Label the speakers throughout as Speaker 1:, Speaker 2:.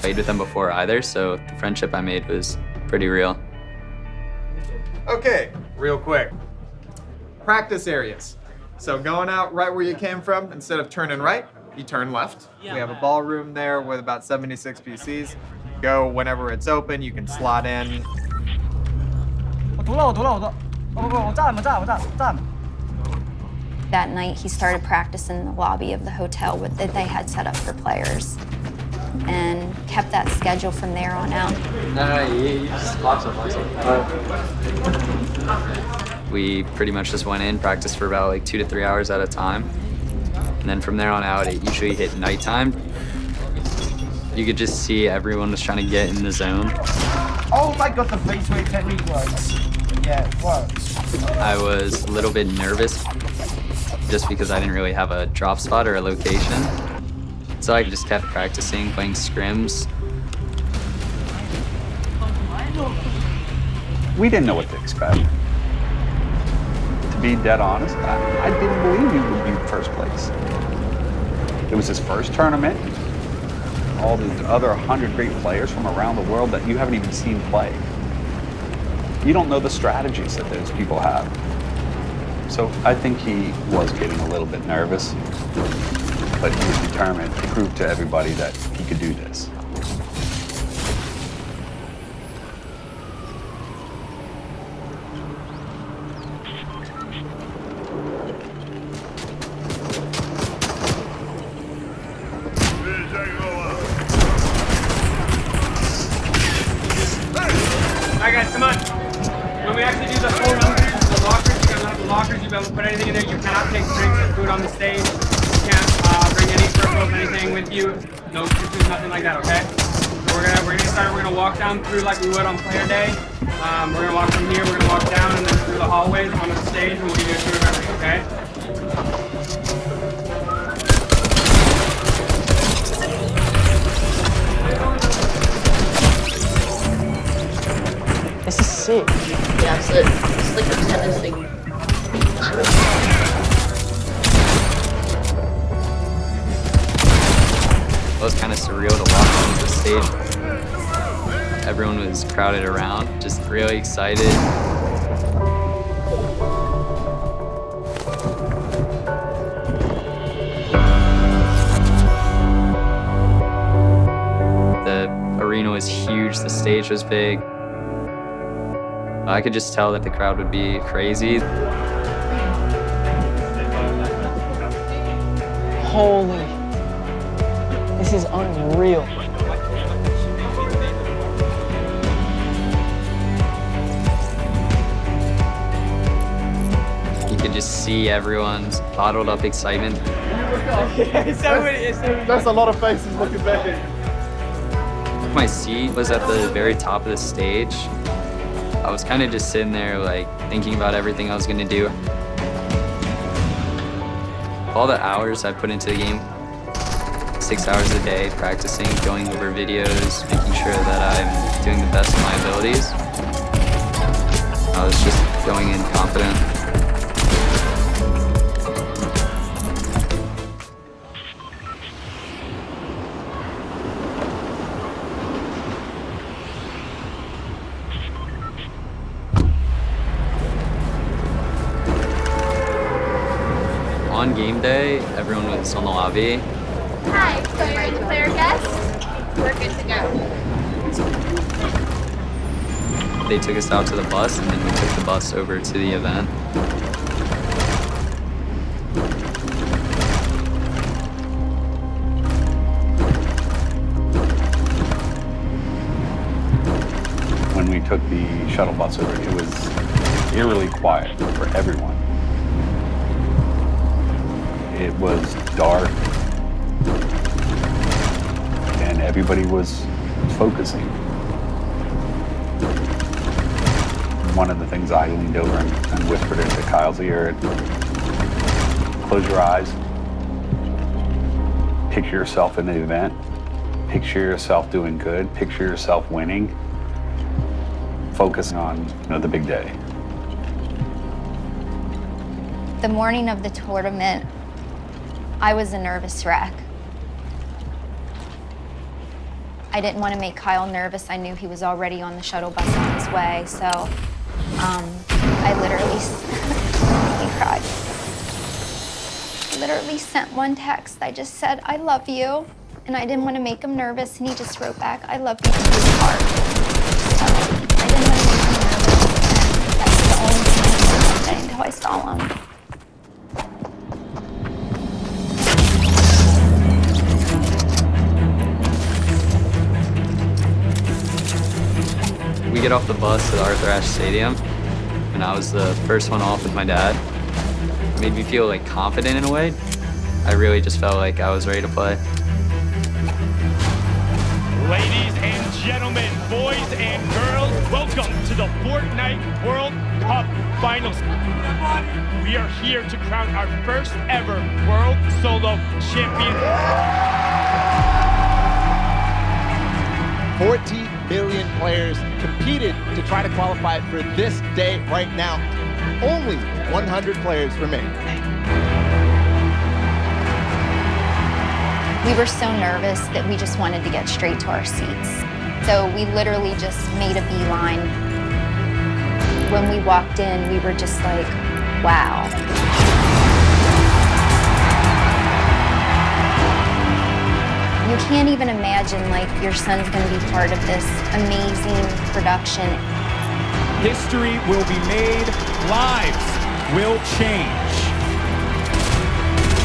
Speaker 1: played with them before either, so the friendship I made was pretty real.
Speaker 2: Okay, real quick. Practice areas. So going out right where you came from, instead of turning right, you turn left. We have a ballroom there with about 76 PCs. Go whenever it's open, you can slot in.
Speaker 3: That night, he started practicing in the lobby of the hotel that they had set up for players and kept that schedule from there on out.
Speaker 1: You just box up. We pretty much just went in, practiced for about like 2 to 3 hours at a time. And then from there on out, it usually hit nighttime. You could just see everyone was trying to get in the zone.
Speaker 4: Oh my god, the face weight technique works. Yeah, it works.
Speaker 1: I was a little bit nervous just because I didn't really have a drop spot or a location. So I just kept practicing, playing scrims.
Speaker 5: We didn't know what to expect. To be dead honest, I didn't believe he would be first place. It was his first tournament. All these other 100 great players from around the world that you haven't even seen play. You don't know the strategies that those people have. So I think he was getting a little bit nervous, but he was determined to prove to everybody that he could do this.
Speaker 6: Alright guys, come on. When we actually do the full numbers, the lockers, you're gonna have the lockers, you'll be able to put anything in there. You cannot take drinks and food on the stage. You can't bring any circles, anything with you. No tissues, nothing like that, okay? So we're gonna walk down through like we would on player day. We're gonna walk from here, we're gonna walk down and then through the hallways onto the stage, and we'll give you a tour of everything, okay?
Speaker 4: This is sick.
Speaker 7: Yeah, it's like a tennis thing.
Speaker 1: It was kind of surreal to walk onto the stage. Everyone was crowded around, just really excited. The arena was huge, the stage was big. I could just tell that the crowd would be crazy.
Speaker 4: Holy. This is unreal.
Speaker 1: You could just see everyone's bottled up excitement.
Speaker 2: That's a lot of faces looking back at you.
Speaker 1: My seat was at the very top of the stage. I was kind of just sitting there like thinking about everything I was gonna do. All the hours I put into the game, 6 hours a day practicing, going over videos, making sure that I'm doing the best of my abilities. I was just going in confident. On game day, everyone was on the lobby.
Speaker 7: Hi, so you're the player guest? We're good to go.
Speaker 1: They took us out to the bus, and then we took the bus over to the event.
Speaker 5: When we took the shuttle bus over, it was eerily quiet for everyone. It was dark, and everybody was focusing. One of the things I leaned over and whispered into Kyle's ear, close your eyes, picture yourself in the event, picture yourself doing good, picture yourself winning, focusing on the big day.
Speaker 3: The morning of the tournament, I was a nervous wreck. I didn't want to make Kyle nervous. I knew he was already on the shuttle bus on his way, so I literally, he cried. I literally sent one text. I just said, I love you, and I didn't want to make him nervous, and he just wrote back, I love you to his heart. So I didn't want to make him nervous, and that's the only thing I could say until I saw him.
Speaker 1: We get off the bus at Arthur Ashe Stadium, and I was the first one off with my dad. It made me feel like confident in a way. I really just felt like I was ready to play.
Speaker 8: Ladies and gentlemen, boys and girls, welcome to the Fortnite World Cup Finals. We are here to crown our first ever World Solo Champion.
Speaker 9: 40 million players competed to try to qualify for this day right now. Only 100 players remain.
Speaker 3: We were so nervous that we just wanted to get straight to our seats. So we literally just made a beeline. When we walked in, we were just like, wow. You can't even imagine like your son's gonna be part of this amazing production.
Speaker 8: History will be made, lives will change.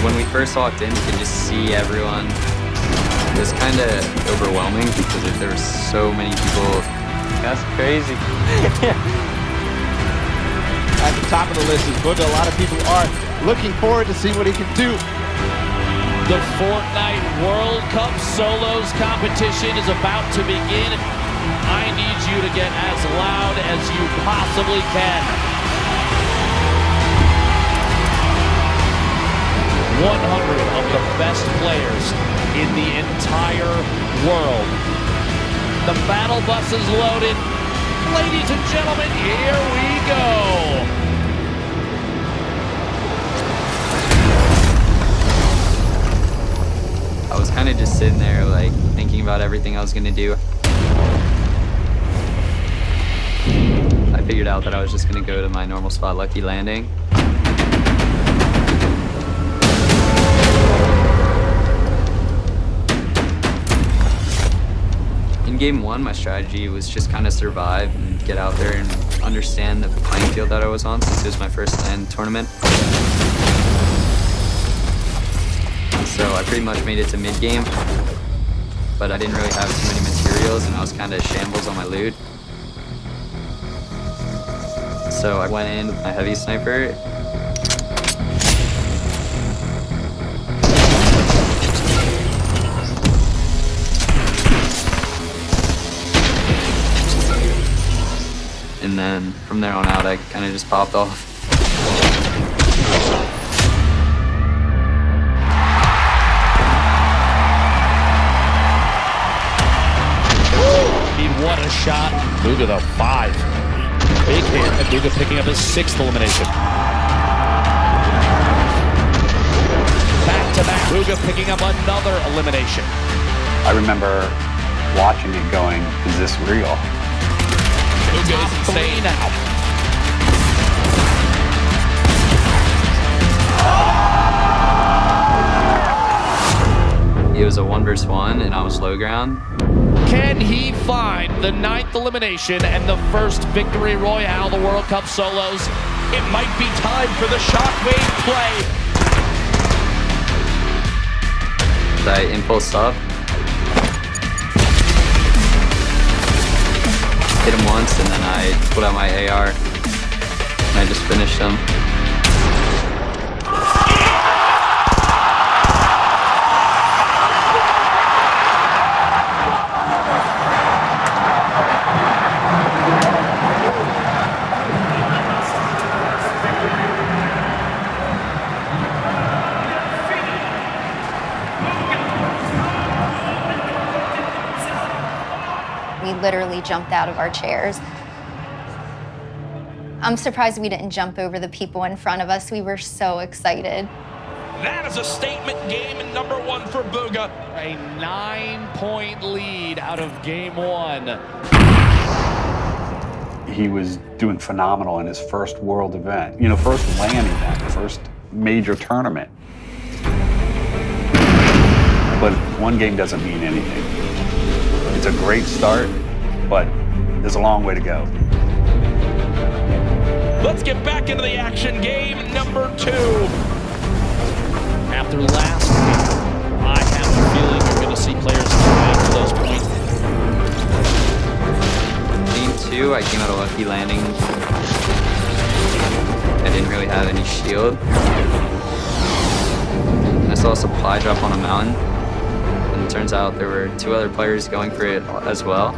Speaker 1: When we first walked in, you could just see everyone. It was kind of overwhelming because there were so many people. That's crazy.
Speaker 9: At the top of the list is good. A lot of people are looking forward to see what he can do.
Speaker 10: The Fortnite World Cup Solos competition is about to begin. I need you to get as loud as you possibly can. 100 of the best players in the entire world. The battle bus is loaded. Ladies and gentlemen, here we go.
Speaker 1: I was kind of just sitting there, like, thinking about everything I was gonna do. I figured out that I was just gonna go to my normal spot, Lucky Landing. In game one, my strategy was just kind of survive and get out there and understand the playing field that I was on, since it was my first LAN tournament. So I pretty much made it to mid-game, but I didn't really have too many materials and I was kind of shambles on my loot. So I went in with my heavy sniper. And then from there on out, I kind of just popped off.
Speaker 10: What a shot. Bugha the 5. Big hit, and Bugha picking up his 6th elimination. Back-to-back, Bugha picking up another elimination.
Speaker 5: I remember watching it going, is this real?
Speaker 10: Bugha is insane now.
Speaker 1: It was a 1v1 and I was low ground.
Speaker 10: Can he find the 9th elimination and the first victory royale, the World Cup Solos? It might be time for the Shockwave play.
Speaker 1: I impulsed up. Hit him once and then I pulled out my AR and I just finished him.
Speaker 3: We literally jumped out of our chairs. I'm surprised we didn't jump over the people in front of us. We were so excited.
Speaker 10: That is a statement game in number 1 for Bugha. A 9-point lead out of game 1.
Speaker 5: He was doing phenomenal in his first world event. You know, first LAN event, first major tournament. But one game doesn't mean anything. It's a great start, but there's a long way to go.
Speaker 10: Let's get back into the action. Game number 2. After last week, I have a feeling you're going to see players come after those points.
Speaker 1: Game 2, I came out a lucky landing. I didn't really have any shield. I saw a supply drop on a mountain. And it turns out there were 2 other players going for it as well.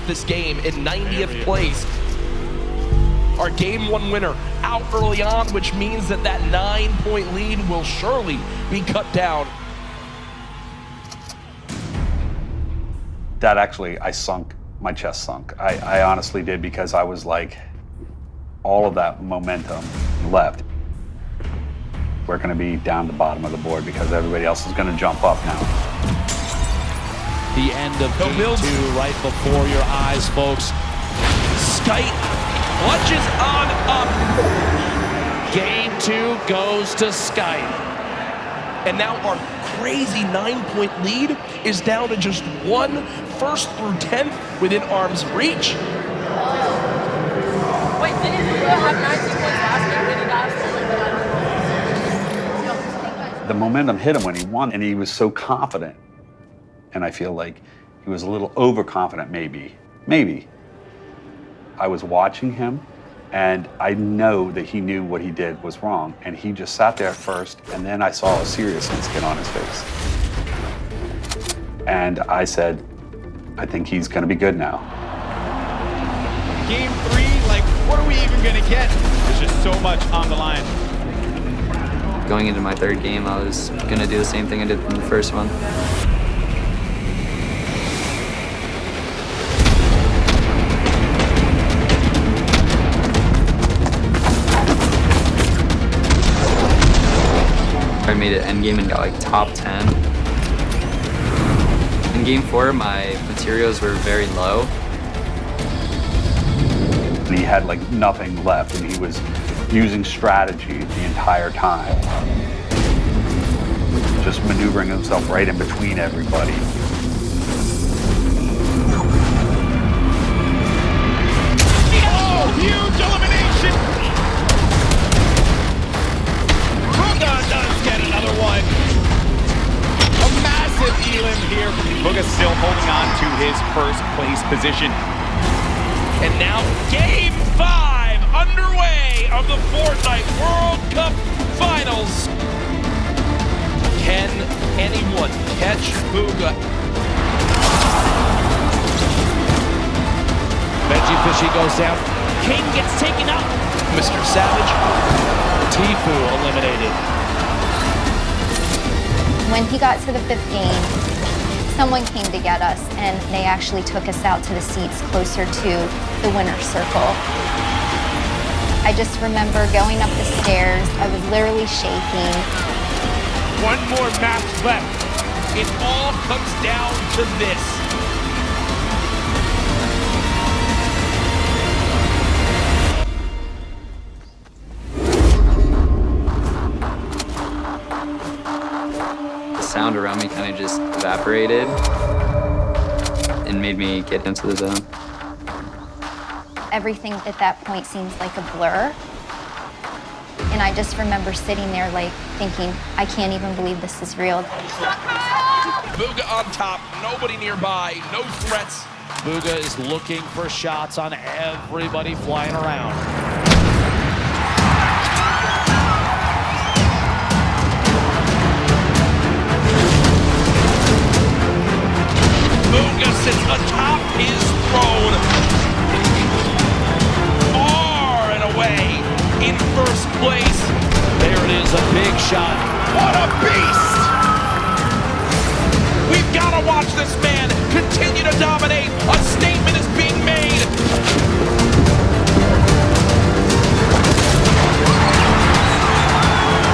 Speaker 10: This game in 90th place. Our game 1 winner out early on, which means that 9-point lead will surely be cut down.
Speaker 5: That actually, my chest sunk. I honestly did, because I was like, all of that momentum left. We're gonna be down the bottom of the board because everybody else is gonna jump up now.
Speaker 10: The end of game 2 right before your eyes, folks. Skite lunges on up. Game 2 goes to Skite. And now our crazy 9-point lead is down to just 1 first through 10th within arm's reach.
Speaker 7: Wait, didn't you have 19 points last game? Did he not?
Speaker 5: The momentum hit him when he won, and he was so confident. And I feel like he was a little overconfident, maybe. I was watching him, and I know that he knew what he did was wrong, and he just sat there at first, and then I saw a seriousness get on his face. And I said, I think he's gonna be good now.
Speaker 11: Game 3, like, what are we even gonna get? There's just so much on the line.
Speaker 1: Going into my 3rd game, I was gonna do the same thing I did in the first one. I made it endgame and got like top 10. In game 4, my materials were very low.
Speaker 5: And he had like nothing left, and he was using strategy the entire time. Just maneuvering himself right in between everybody.
Speaker 11: Oh, huge elimination! Does get another one. A massive elim here. Bugha still holding on to his first place position.
Speaker 10: And now game 5 underway of the Fortnite World Cup Finals. Can anyone catch Bugha? Veggie Fishy goes down. King gets taken out. Mr. Savage. Tfue eliminated.
Speaker 3: When he got to the 5th game, someone came to get us, and they actually took us out to the seats closer to the winner's circle. I just remember going up the stairs. I was literally shaking.
Speaker 10: 1 more match left. It all comes down to this.
Speaker 1: Sound around me kind of just evaporated and made me get into the zone.
Speaker 3: Everything at that point seems like a blur. And I just remember sitting there like thinking, I can't even believe this is real.
Speaker 10: Bugha on top, nobody nearby, no threats.
Speaker 12: Bugha is looking for shots on everybody flying around.
Speaker 10: Booga sits atop his throne, far and away in first place. There it is, a big shot. What a beast! We've got to watch this man continue to dominate. A statement is being made.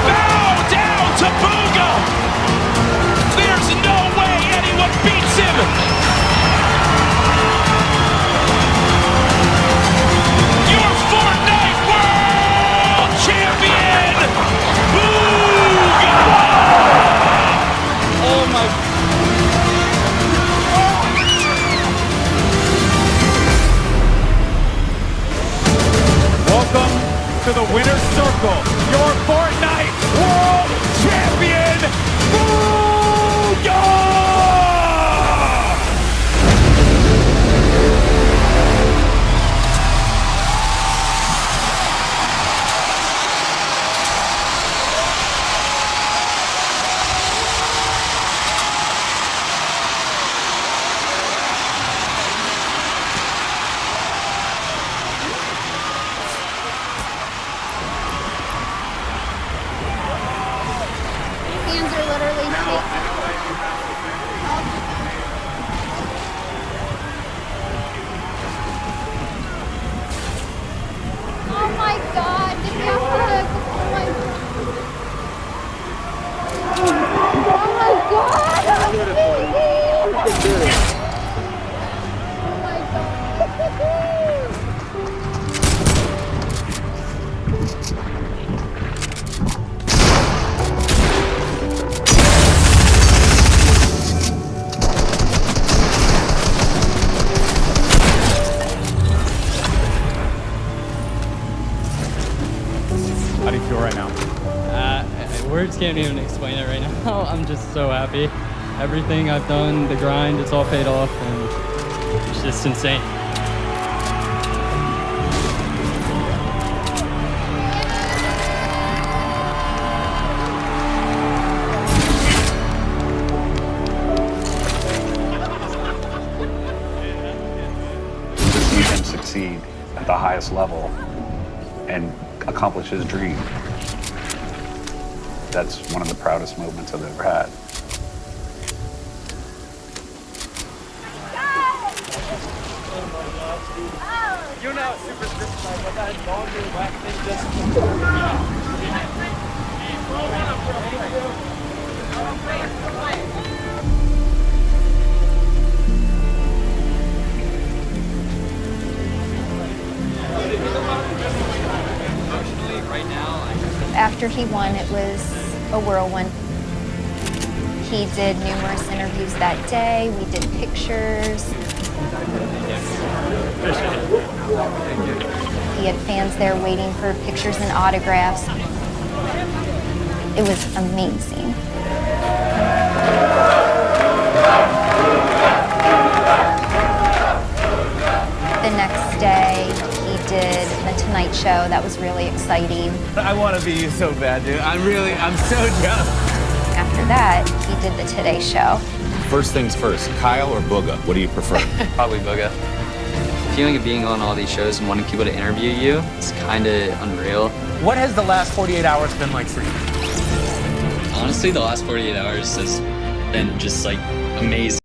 Speaker 10: Bow down to Booga. There's no way anyone beats him. Your Fortnite World Champion, Booga. Oh my.
Speaker 8: Welcome to the winner's circle, your Fortnite World Champion, Booga!
Speaker 7: Hands are literally shaking. Oh my god, give me a hug. Oh my god, I'm shaking. Oh my god.
Speaker 8: How do you feel right now?
Speaker 12: Words can't even explain it right now. I'm just so happy. Everything I've done, the grind, it's all paid off, and it's just insane.
Speaker 5: To see him succeed at the highest level and accomplish his dream, that's one of the proudest moments I've ever had.
Speaker 12: You're not super scripted, but that longer whack thing
Speaker 3: After he won, it was a whirlwind. He did numerous interviews that day. We did pictures. He had fans there waiting for pictures and autographs. It was amazing. The next day, he did The Tonight Show. That was really exciting.
Speaker 4: I want to be you so bad, dude. I'm so jealous.
Speaker 3: After that, he did The Today Show.
Speaker 11: First things first, Kyle or Booga? What do you prefer?
Speaker 1: Probably Booga. The feeling of being on all these shows and wanting people to interview you, it's kind of unreal.
Speaker 4: What has the last 48 hours been like for you?
Speaker 1: Honestly, the last 48 hours has been just like amazing.